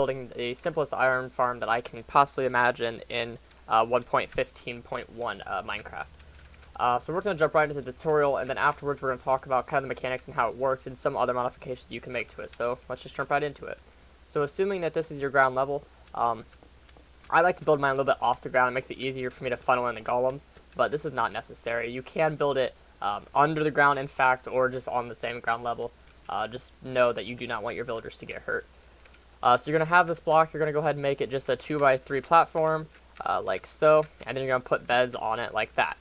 building the simplest iron farm that I can possibly imagine in 1.15.1 Minecraft. So we're just going to jump right into the tutorial, and then afterwards we're going to talk about kind of the mechanics and how it works and some other modifications you can make to it. So let's just jump right into it. So assuming that this is your ground level, I like to build mine a little bit off the ground. It makes it easier for me to funnel in the golems, but this is not necessary. You can build it under the ground, in fact, or just on the same ground level. Just know that you do not want your villagers to get hurt. So you're going to have this block. You're going to go ahead and make it just a 2x3 platform, like so, and then you're going to put beds on it like that.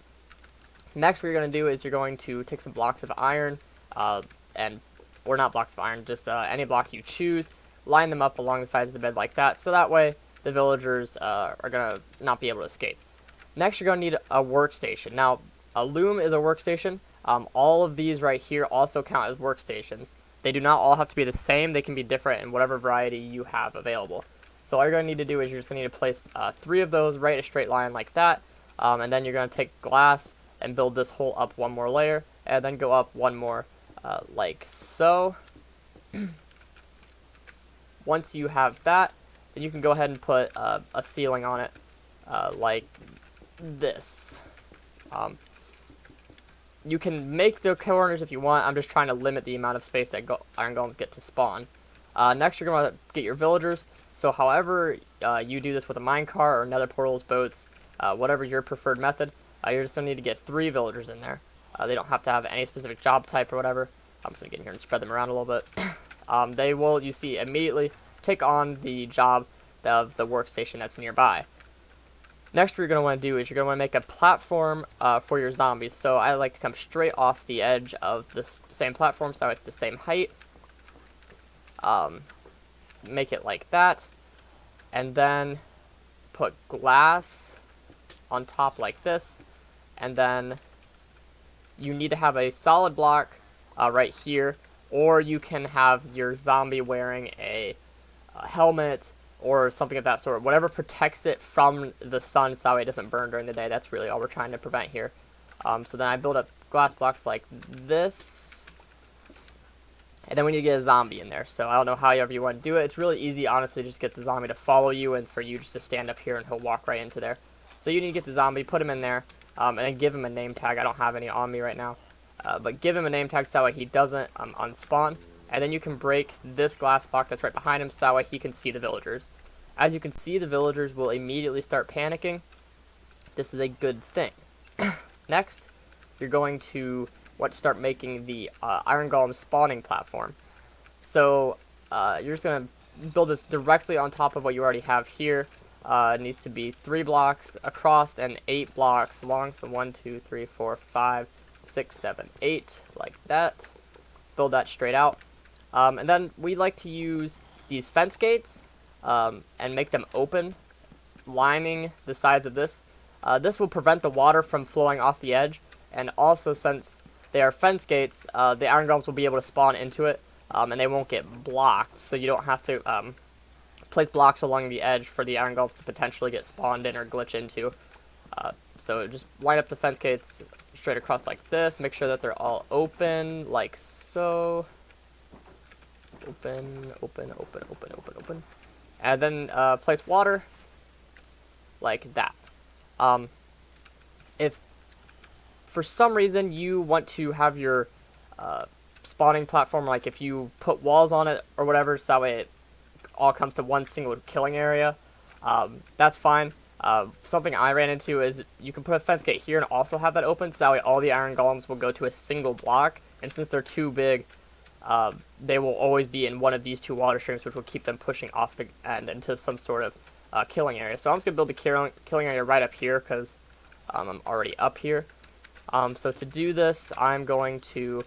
Next, what you're going to do is you're going to take some blocks of iron, or not blocks of iron, just any block you choose, line them up along the sides of the bed like that, so that way the villagers are going to not be able to escape. Next, you're going to need a workstation. Now, a loom is a workstation. All of these right here also count as workstations. They do not all have to be the same. They can be different in whatever variety you have available. So all you're going to need to do is you're just going to need to place 3 of those right in a straight line like that, and then you're going to take glass and build this hole up one more layer, and then go up one more like so. Once you have that, then you can go ahead and put a ceiling on it like this. You can make the corners if you want. I'm just trying to limit the amount of space that iron golems get to spawn. Next, you're going to get your villagers. So however you do this with a minecart or nether portals, boats, whatever your preferred method, you're just going to need to get 3 villagers in there. They don't have to have any specific job type or whatever. I'm just going to get in here and spread them around a little bit. They will, you see, immediately take on the job of the workstation that's nearby. Next, what you're going to want to do is you're going to want to make a platform for your zombies. So I like to come straight off the edge of this same platform so it's the same height. Make it like that. And then put glass on top like this. And then you need to have a solid block right here. Or you can have your zombie wearing a helmet or something of that sort. Whatever protects it from the sun so it doesn't burn during the day. That's really all we're trying to prevent here. So then I build up glass blocks like this. And then we need to get a zombie in there. So I don't know however you want to do it. It's really easy, honestly, just get the zombie to follow you and for you just to stand up here and he'll walk right into there. So you need to get the zombie, put him in there, and then give him a name tag. I don't have any on me right now. But give him a name tag so that way he doesn't unspawn. And then you can break this glass block that's right behind him so that way he can see the villagers. As you can see, the villagers will immediately start panicking. This is a good thing. Next, you're going to want to start making the iron golem spawning platform. So you're just going to build this directly on top of what you already have here. It needs to be 3 blocks across and 8 blocks long. So 1, 2, 3, 4, 5, 6, 7, 8, like that. Build that straight out. And then we like to use these fence gates and make them open, lining the sides of this. This will prevent the water from flowing off the edge, and also since they are fence gates, the iron golems will be able to spawn into it, and they won't get blocked, so you don't have to place blocks along the edge for the iron golems to potentially get spawned in or glitch into. So just line up the fence gates straight across like this, make sure that they're all open, like so. Open, open, open, open, open, open. And then place water like that. If for some reason you want to have your spawning platform, like if you put walls on it or whatever, so that way it all comes to one single killing area, that's fine. Something I ran into is you can put a fence gate here and also have that open, so that way all the iron golems will go to a single block, and since they're too big, they will always be in one of these 2 water streams, which will keep them pushing off the end into some sort of killing area. So I'm just going to build the killing area right up here because I'm already up here. So to do this, I'm going to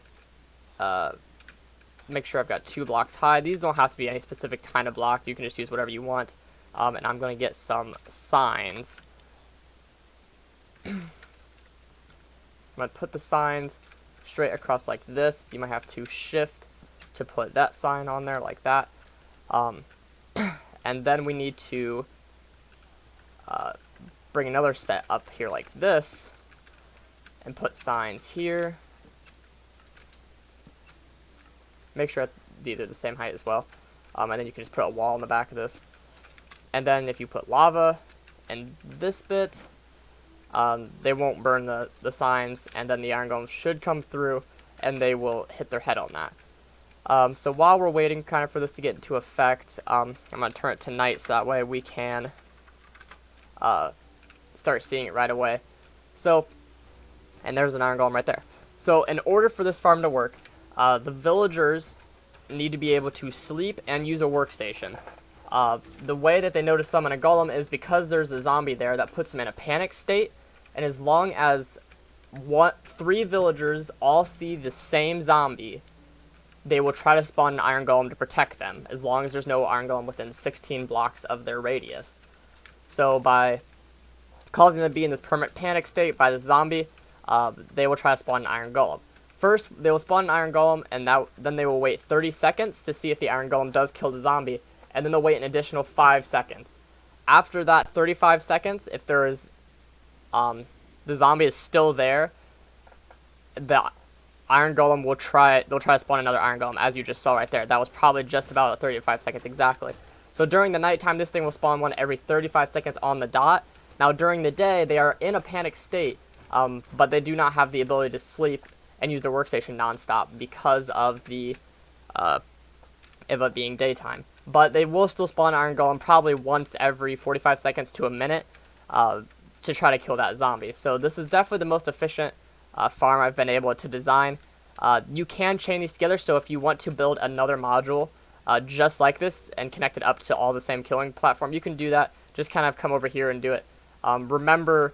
make sure I've got 2 blocks high. These don't have to be any specific kind of block. You can just use whatever you want. And I'm going to get some signs. I'm going to put the signs straight across like this. You might have to shift to put that sign on there like that. And then we need to bring another set up here like this and put signs here. Make sure these are the same height as well. and then you can just put a wall in the back of this. And then if you put lava in this bit, they won't burn the signs, and then the iron golems should come through, and they will hit their head on that. So while we're waiting kind of for this to get into effect, I'm going to turn it to night so that way we can start seeing it right away. So, and there's an iron golem right there. So in order for this farm to work, the villagers need to be able to sleep and use a workstation. The way that they know to summon a golem is because there's a zombie there that puts them in a panic state, and as long as 3 villagers all see the same zombie, they will try to spawn an iron golem to protect them, as long as there's no iron golem within 16 blocks of their radius. So by causing them to be in this permanent panic state by the zombie, they will try to spawn an iron golem. First, they will spawn an iron golem, and then they will wait 30 seconds to see if the iron golem does kill the zombie, and then they'll wait an additional 5 seconds. After that 35 seconds, if there is the zombie is still there, the iron golem will they'll try to spawn another iron golem, as you just saw right there. That was probably just about 35 seconds exactly. So during the nighttime, this thing will spawn one every 35 seconds on the dot. Now during the day, they are in a panic state, but they do not have the ability to sleep and use their workstation nonstop because of the of it being daytime. But they will still spawn iron golem probably once every 45 seconds to a minute to try to kill that zombie. So this is definitely the most efficient farm I've been able to design. You can chain these together, so if you want to build another module just like this and connect it up to all the same killing platform, you can do that. Just kind of come over here and do it. Remember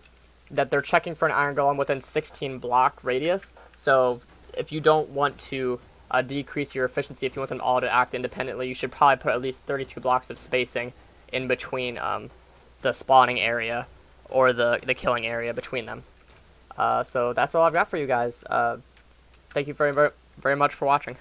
that they're checking for an iron golem within 16 block radius, so if you don't want to decrease your efficiency, if you want them all to act independently, you should probably put at least 32 blocks of spacing in between the spawning area or the killing area between them. So that's all I've got for you guys. Thank you very much for watching.